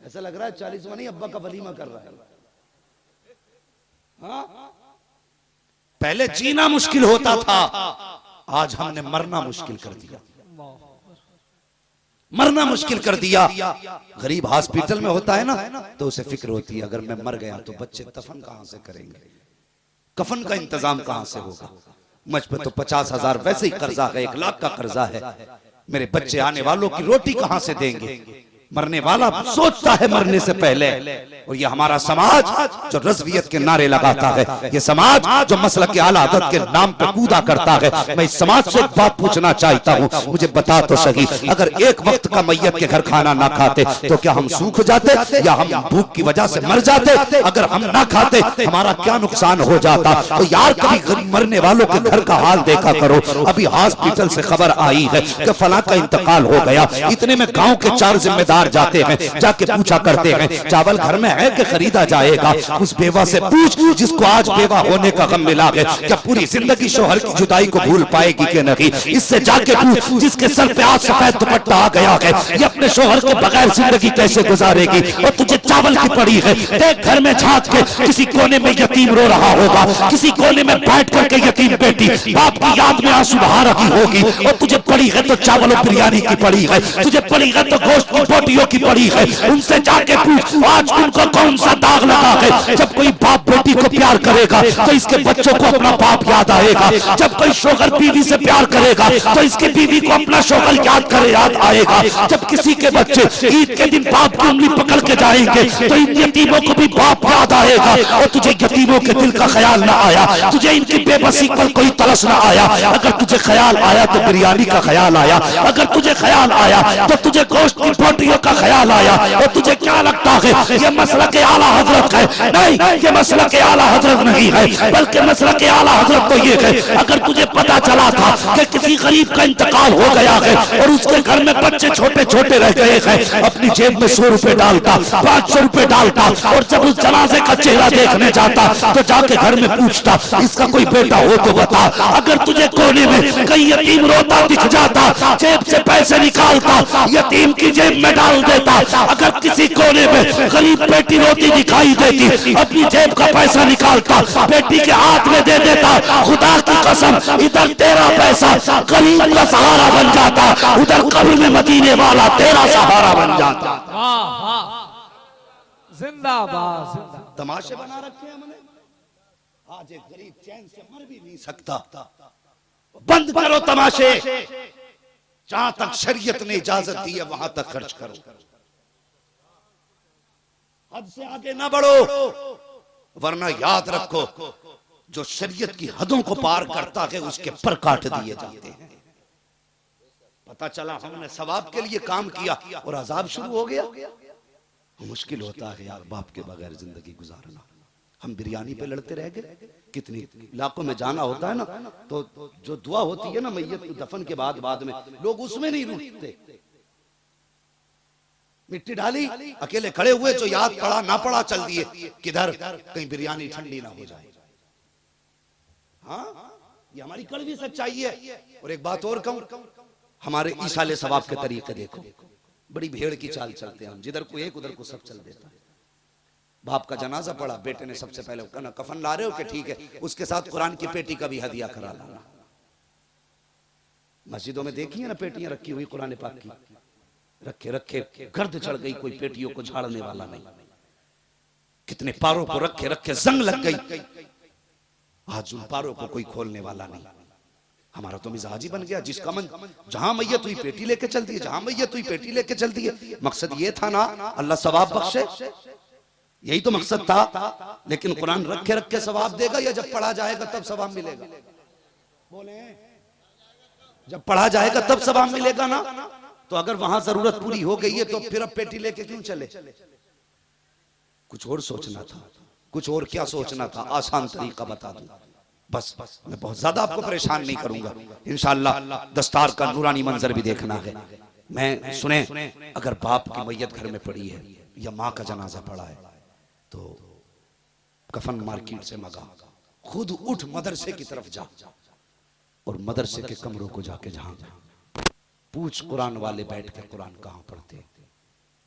ऐसा लग रहा है 40वां नहीं अब्बा का वलीमा कर रहा है। हाँ? पहले जीना मुश्किल होता था, आज हमने मरना मुश्किल कर दिया। मरना मुश्किल कर दिया। गरीब हॉस्पिटल में होता है ना तो उसे फिक्र होती है, अगर मैं मर गया तो बच्चे दफन कहां से करेंगे, कफन का इंतजाम कहां से होगा। मुझ पे तो 50,000 वैसे ही कर्जा है, 1 लाख का कर्जा है, मेरे बच्चे आने वालों की रोटी कहां से देंगे। मरने वाला सोचता है मरने से पहले। और ये हमारा समाज जो रज़वियत के नारे लगाता है, ये समाज जो मसलक के आला हज़रत के नाम पे कूदा करता है, मैं इस समाज से एक बात पूछना चाहता हूँ, मुझे बता तो सही, अगर एक वक्त का मैयत के घर खाना ना खाते तो क्या हम सूख जाते या हम भूख की वजह से मर जाते? अगर हम ना खाते हमारा क्या नुकसान हो जाता? तो यार कभी मरने वालों के घर का हाल देखा करो। अभी हॉस्पिटल से खबर आई है कि फला का इंतकाल हो गया, इतने में गांव के 4 जिम्मेदार जाते हैं, जाके पूछा करते हैं चावल घर में है कि खरीदा जाएगा। उस बेवा से पूछ जिसको आज बेवा होने का गम मिला है, क्या पूरी जिंदगी शोहर की जुदाई को भूल पाएगी कि नहीं? इससे जाके पूछ जिसके सर पे आज सफेद दुपट्टा आ गया है, ये अपने शोहर के बगैर जिंदगी कैसे गुजारेगी? और तुझे चावल की पड़ी है, देख घर में झांक के किसी कोने में यतीम रो रहा होगा, किसी कोने में बैठ करके यतीम बेटी बाप की याद में आंसू बहा रही होगी। और तुझे पड़ी है तो चावल और बिरयानी की पड़ी है, तुझे पड़ी है तो गोश्त की बोटियों की पड़ी है। उनसे जाके पूछ आज उनको कौन सा दाग लगा है? जब कोई बाप बेटी को प्यार करेगा तो इसके बच्चों को अपना बाप याद आएगा। जब कोई शोहर बीवी से प्यार करेगा तो इसके बीवी को अपना शोहर याद आएगा। जब किसी के बच्चे ईद के दिन बाप की उंगली पकड़ के जाएंगे तो इन यतीमों को भी बाप याद आएगा। और तुझे यतीमों के दिल का ख्याल ना आया, तुझे इनकी बेबसी पर कोई तरस ना आया। अगर तुझे ख्याल आया तो बिरयानी का ख्याल आया, अगर तुझे ख्याल आया तो तुझे गोश्त की बोटियों का ख्याल आया। और तुझे क्या लगता है ये मसला के आला हजरत है? नहीं, ये मसला के आला हजरत नहीं है, बल्कि मसला के आला हजरत तो ये है, अगर तुझे पता चला था कि किसी गरीब का इंतकाल हो गया है और उसके घर में बच्चे छोटे छोटे रह गए हैं, अपनी जेब में 100 रुपए डालता, 500 रुपए डालता, और जब उस जनाजे का चेहरा देखने जाता तो जाके घर में पूछता इसका कोई बेटा हो तो बता। अगर तुझे कोने में कहीं यतीम रोता दिख जाता, जेब से पैसे निकालता, यतीम की जेब में डाल देता। अगर किसी कोने में गरीब बेटी रोती दिखाई देती, अपनी जेब का पैसा निकालता, बेटी के हाथ में दे देता। खुदा की कसम, इधर तेरा पैसा गरीब का सहारा बन जाता, उधर कब्र में मदीने वाला तेरा सहारा बन जाता। जिंदाबाद जिंदाबाद। तमाशे बना रखे हैं हमने। आज एक गरीब चैन से मर भी नहीं सकता। बंद करो तमाशे, जहां तक शरीयत ने इजाजत दी है वहां तक खर्च करो, हद से आगे ना बढ़ो। वरना याद रखो जो शरीयत की हदों को पार करता है उसके पर काट दिए जाते हैं। पता चला हमने सवाब के लिए काम किया और अजाब शुरू हो गया। मुश्किल होता है यार बाप के बगैर जिंदगी गुजारना। हम बिरयानी पे लड़ते रह गए। कितनी इलाकों में जाना होता है ना तो जो दुआ होती है ना मैयत दफन के बाद में लोग उसमें नहीं रुकते। मिट्टी डाली, अकेले खड़े हुए, जो याद पड़ा ना पड़ा चल दिए किधर, कहीं बिरयानी ठंडी ना हो जाए। हाँ, ये हमारी कड़वी सच्चाई है। और एक बात और कहूं, हमारे ईसाले सवाब के तरीके देखो, बड़ी भेड़ की चाल चलते हैं हम, जिधर को एक उधर को सब चल देता है। बाप का जनाजा पड़ा, बेटे ने सबसे पहले कहना कफन ला रहे हो कि ठीक है, उसके साथ कुरान की पेटी का भी हदिया करा लाना। मस्जिदों में देखी है ना पेटियां रखी हुई कुरान पाक की, रखे रखे गर्द चढ़ गई, कोई पेटियों को झाड़ने वाला नहीं। कितने पारों को रखे रखे जंग लग गई, आज उन पारों को कोई खोलने वाला नहीं। हमारा तो मिजाज ही बन गया, जिसका मन जहां मैयत हुई पेटी लेके चलती है, जहां मैयत हुई पेटी लेके चलती है। मकसद ये था ना अल्लाह सवाब बख्शे, यही तो मकसद था। लेकिन कुरान रखे रखे सवाब देगा या जब पढ़ा जाएगा तब सवाब मिलेगा? बोले जब पढ़ा जाएगा तब सवाब मिलेगा ना। तो अगर वहां जरूरत पूरी हो गई है तो फिर अब पेटी लेके क्यों चले? कुछ और सोचना था। कुछ और क्या सोचना था, आसान तरीका बता दूं। बस मैं बहुत ज्यादा आपको परेशान नहीं करूंगा। इंशाअल्लाह दस्तार का नूरानी मंजर भी देखना है। मैं सुने, अगर बाप की मैयत घर में पड़ी है या माँ का जनाजा पड़ा है तो कफन मार्केट से मंगा, खुद उठ मदरसे की तरफ जा और मदरसे के कमरों को जाके झांक, पूछ कुरान वाले बैठ के कुरान कहाँ पढ़ते,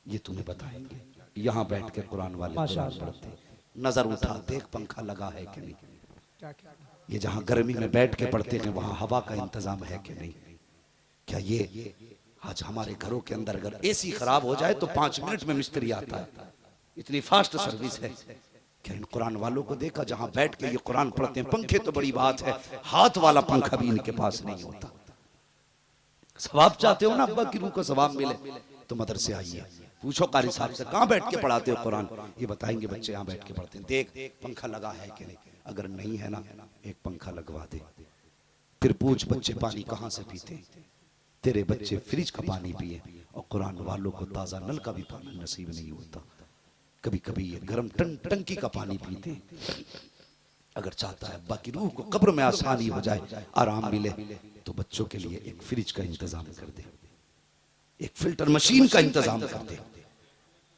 ये तुम्हें बताएंगे। यहाँ बैठ के कुरान वाले कुरान पढ़ते, नजर उठा देख पंखा लगा है कि नहीं, क्या क्या ये जहाँ गर्मी में बैठ के पढ़ते हैं वहाँ हवा का इंतजाम है कि नहीं। क्या ये आज हमारे घरों के अंदर अगर एसी खराब हो जाए तो 5 मिनट में मिस्त्री आता है, इतनी फास्ट सर्विस है। क्या इन कुरान वालों को देखा जहाँ बैठ के ये कुरान पढ़ते हैं, पंखे तो बड़ी बात है, हाथ वाला पंखा भी इनके पास नहीं होता। सवाब चाहते हो ना अब्बा की रूह को सवाब मिले तो मदरसे आइए, पूछो कारी साहब से कहाँ बैठ के पढ़ाते हो कुरान, ये बताएंगे बच्चे यहाँ बैठ के पढ़ते हैं, देख पंखा लगा है कि नहीं, अगर नहीं है ना एक पंखा लगवा दे। फिर पूछ बच्चे पानी कहाँ से पीते हैं, तेरे बच्चे फ्रिज का पानी पिए और कुरान वालों को ताजा नल का भी पानी नसीब नहीं होता, कभी कभी ये गर्म टंकी का पानी पीते हैं। अगर चाहता है अब्बा की रूह को कब्र में आसानी हो जाए, आराम मिले, तो बच्चों के लिए एक फ्रिज का इंतजाम कर दे, एक फिल्टर मशीन का इंतजाम कर दे।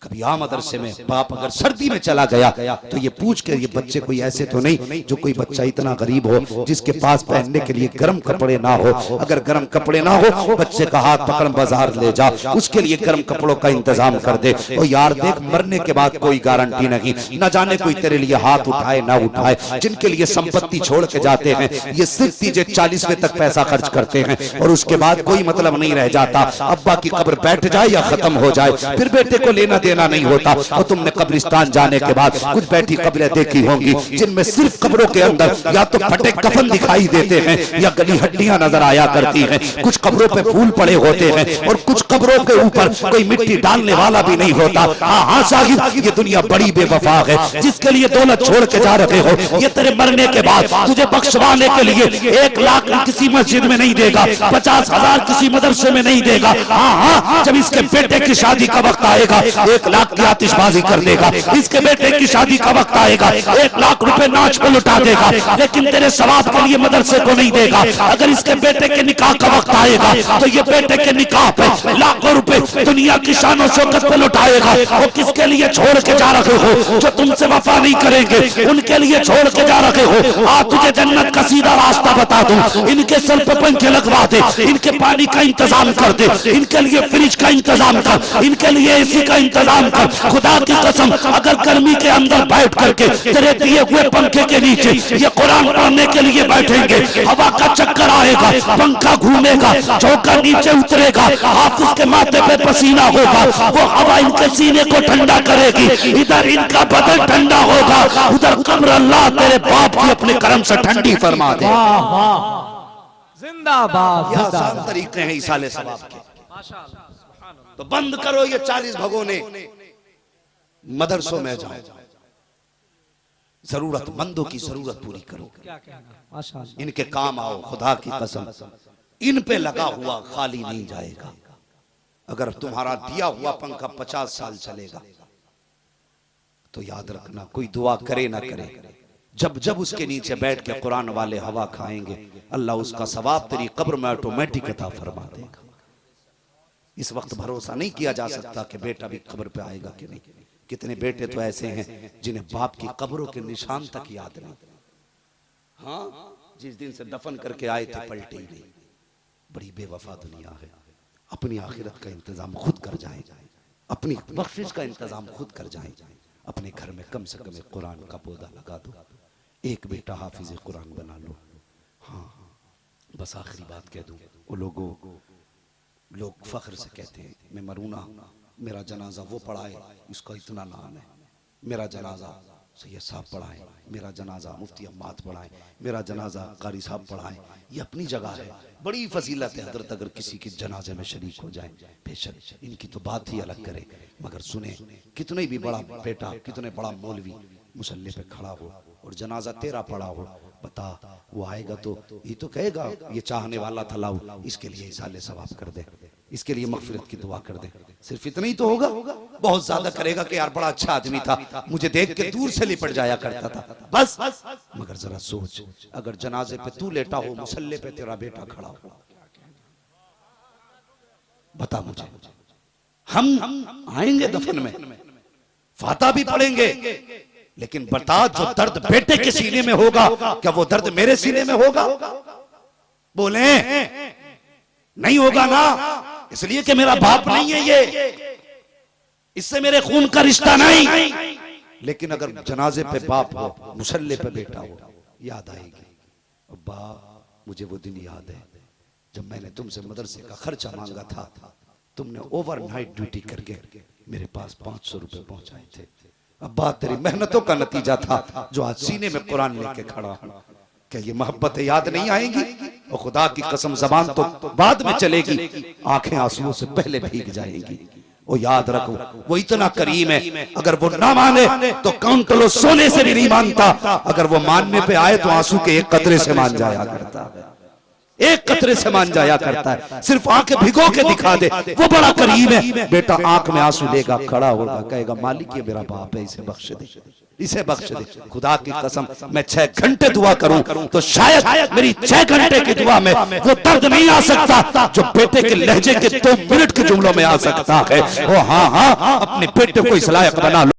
कभी आ मदरसे में बाप अगर सर्दी में चला गया तो ये पूछ के, ये बच्चे कोई ऐसे तो नहीं जो कोई बच्चा इतना गरीब हो जिसके पास पहनने के लिए गर्म कपड़े ना हो, अगर गर्म कपड़े ना हो बच्चे का हाथ पकड़ बाजार ले जा, उसके लिए गर्म कपड़ों का इंतजाम कर दे। और यार देख मरने के बाद कोई गारंटी नहीं, न जाने कोई तेरे लिए हाथ उठाए ना उठाए। जिनके लिए संपत्ति छोड़ के जाते हैं ये सिर्फ 40वें तक पैसा खर्च करते हैं और उसके बाद कोई मतलब नहीं रह जाता। अब्बा की कब्र बैठ जाए या खत्म हो जाए फिर बेटे को लेना देना नहीं होता। और तुमने कब्रिस्तान जाने के बाद कुछ बैठी कब्रें देखी होंगी जिनमें सिर्फ कब्रों के अंदर या तो फटे कफन दिखाई देते हैं या गली हड्डियां नजर आया करती हैं, कुछ कब्रों पे फूल पड़े होते हैं और कुछ कब्रों के ऊपर कोई मिट्टी डालने वाला भी नहीं होता। हाँ साहिब ये दुनिया बड़ी बेवफा है, जिसके लिए दौलत छोड़ के जा रहे हो ये तेरे मरने के बाद तुझे बख्शवाने के लिए 1 लाख किसी मस्जिद में नहीं देगा, 50,000 किसी मदरसे में नहीं देगा। हाँ जब इसके बेटे की शादी का वक्त आएगा 1 लाख की आतिशबाजी कर देगा, इसके बेटे की शादी का वक्त आएगा 1 लाख रुपए नाच पे लुटा देगा, लेकिन तेरे सवाब के लिए मदरसे को नहीं देगा। अगर इसके बेटे के निकाह का वक्त आएगा तो ये बेटे के निकाह पे लाखों रुपए दुनिया की शान और शौकत पे लुटाएगा। वो किसके लिए छोड़ के जा रहे हो, जो तुमसे वफा नहीं करेंगे उनके लिए छोड़ के जा रहे हो। आज तुझे जन्नत का सीधा रास्ता बता दूं, इनके सर पे पंखे लगवा दे, इनके पानी का इंतजाम कर दे, इनके लिए फ्रिज का इंतजाम कर, इनके लिए एसी का इंतजाम कर। खुदा की कसम अगर गर्मी के अंदर बैठ करके तेरे दिए हुए पंखे के नीचे ये कुरान पढ़ने के लिए बैठेंगे, हवा का चक्कर आएगा, पंखा घूमेगा, चौका नीचे उतरेगा, हाफिज के माथे पे पसीना होगा, वो हवा इनके सीने को ठंडा करेगी, इधर इनका बदन ठंडा होगा, उधर कब्र अल्लाह तेरे बाप की अपने कर्म से ठंडी फरमा दे। जिंदाबाद। ये आसान तरीके हैं इसाले सवाब के। तो बंद करो ये 40 भगोने, मदरसों में जाओ, जरूरतमंदों की जरूरत पूरी करो, क्या कहना माशाअल्लाह। इनके काम आओ। खुदा की कसम इन पे लगा हुआ खाली नहीं जाएगा। अगर तुम्हारा दिया हुआ पंखा 50 साल चलेगा तो याद रखना कोई दुआ करे ना करे, जब जब उसके नीचे बैठ के कुरान वाले हवा खाएंगे अल्लाह उसका सवाब तेरी कब्र में ऑटोमेटिक अता फरमा देगा। इस वक्त भरोसा नहीं किया जा सकता कि बेटा भी कब्र पे आएगा कि नहीं। कितने बेटे तो ऐसे हैं जिन्हें बाप की कब्रों के निशान तक याद नहीं। हाँ जिस दिन से दफन करके आए थे पलटे ही नहीं। बड़ी बेवफा दुनिया है। अपनी आखिरत का इंतजाम खुद कर जाए, अपनी बख्शिश का इंतजाम खुद कर जाए। अपने घर में कम से कम एक कुरान का पौधा लगा दो, एक बेटा हाफिज कुरान बना लो। हाँ बस आखिरी बात कह दूं, वो लोग फख्र से कहते हैं मैं मरूना मेरा जनाजा वो पढ़ाए, इसका इतना नाम है। मेरा जनाजा सैयद साहब पढ़ाए, मेरा जनाजा मुफ्ती अम्माद पढ़ाए, मेरा जनाजा कारी साहब पढ़ाए। ये अपनी जगह है, बड़ी फजीलत है हजरत अगर किसी के जनाजे में शरीक हो जाए। बेशक इनकी तो बात ही अलग करे, मगर सुने कितने भी बड़ा बेटा, कितने बड़ा मौलवी मुसल्ले पे खड़ा हो और जनाजा तेरा पड़ा हो, बता वो आएगा तो ये तो कहेगा ये चाहने वाला था लाओ, इसके लिए इसाले सवाब कर दे, इसके लिए मगफिरत की दुआ कर दे। सिर्फ इतना ही तो होगा, बहुत ज्यादा करेगा कि यार बड़ा अच्छा आदमी था, मुझे देख के दूर से लिपट जाया करता था, बस। मगर जरा सोच अगर जनाजे पे तू लेटा हो, मुसल्ले पे तेरा बेटा खड़ा हो, बता मुझे। हम आएंगे दफन में, फाता भी पढ़ेंगे, लेकिन बता जो दर्द बेटे के सीने में होगा क्या वो दर्द मेरे सीने में होगा? बोले नहीं होगा ना, इसलिए कि मेरा बाप नहीं है ये, इससे मेरे खून का रिश्ता नहीं, लेकिन अगर जनाजे पे बाप हो, मुसल्ले पे बेटा हो, याद आएगी। अब्बा मुझे वो दिन याद है जब मैंने तुमसे मदरसे का खर्चा मांगा था, तुमने ओवरनाइट ड्यूटी करके मेरे पास 500 रुपए पहुंचाए थे। अब्बा तेरी मेहनतों का नतीजा था जो आज सीने में कुरान लेके खड़ा हूं। क्या ये मोहब्बतें याद नहीं आएंगी? और खुदा की कसम जबान तो बाद में चलेगी, आंखें आंसुओं से पहले भीग जाएंगी। वो याद रखो, वो इतना करीम है, अगर वो ना माने तो काउंटलो सोने से भी नहीं मानता, अगर वो मानने पे आए तो आंसू के एक कतरे से मान जाया करता है, एक कतरे से मान जाया करता है। सिर्फ आंखें भिगो के दिखा दे, वो बड़ा करीम है। बेटा आंख में आंसू लेगा, खड़ा होगा, कहेगा मालिक ये मेरा बाप है, इसे बख्श दे, इसे बख्श दे। खुदा की कसम मैं 6 घंटे दुआ करूं तो शायद मेरी 6 घंटे की दुआ में वो दर्द नहीं आ सकता जो बेटे के लहजे के 2 मिनट के जुमलों में आ सकता है। ओ हाँ हाँ, अपने बेटे को इस लायक बना लो।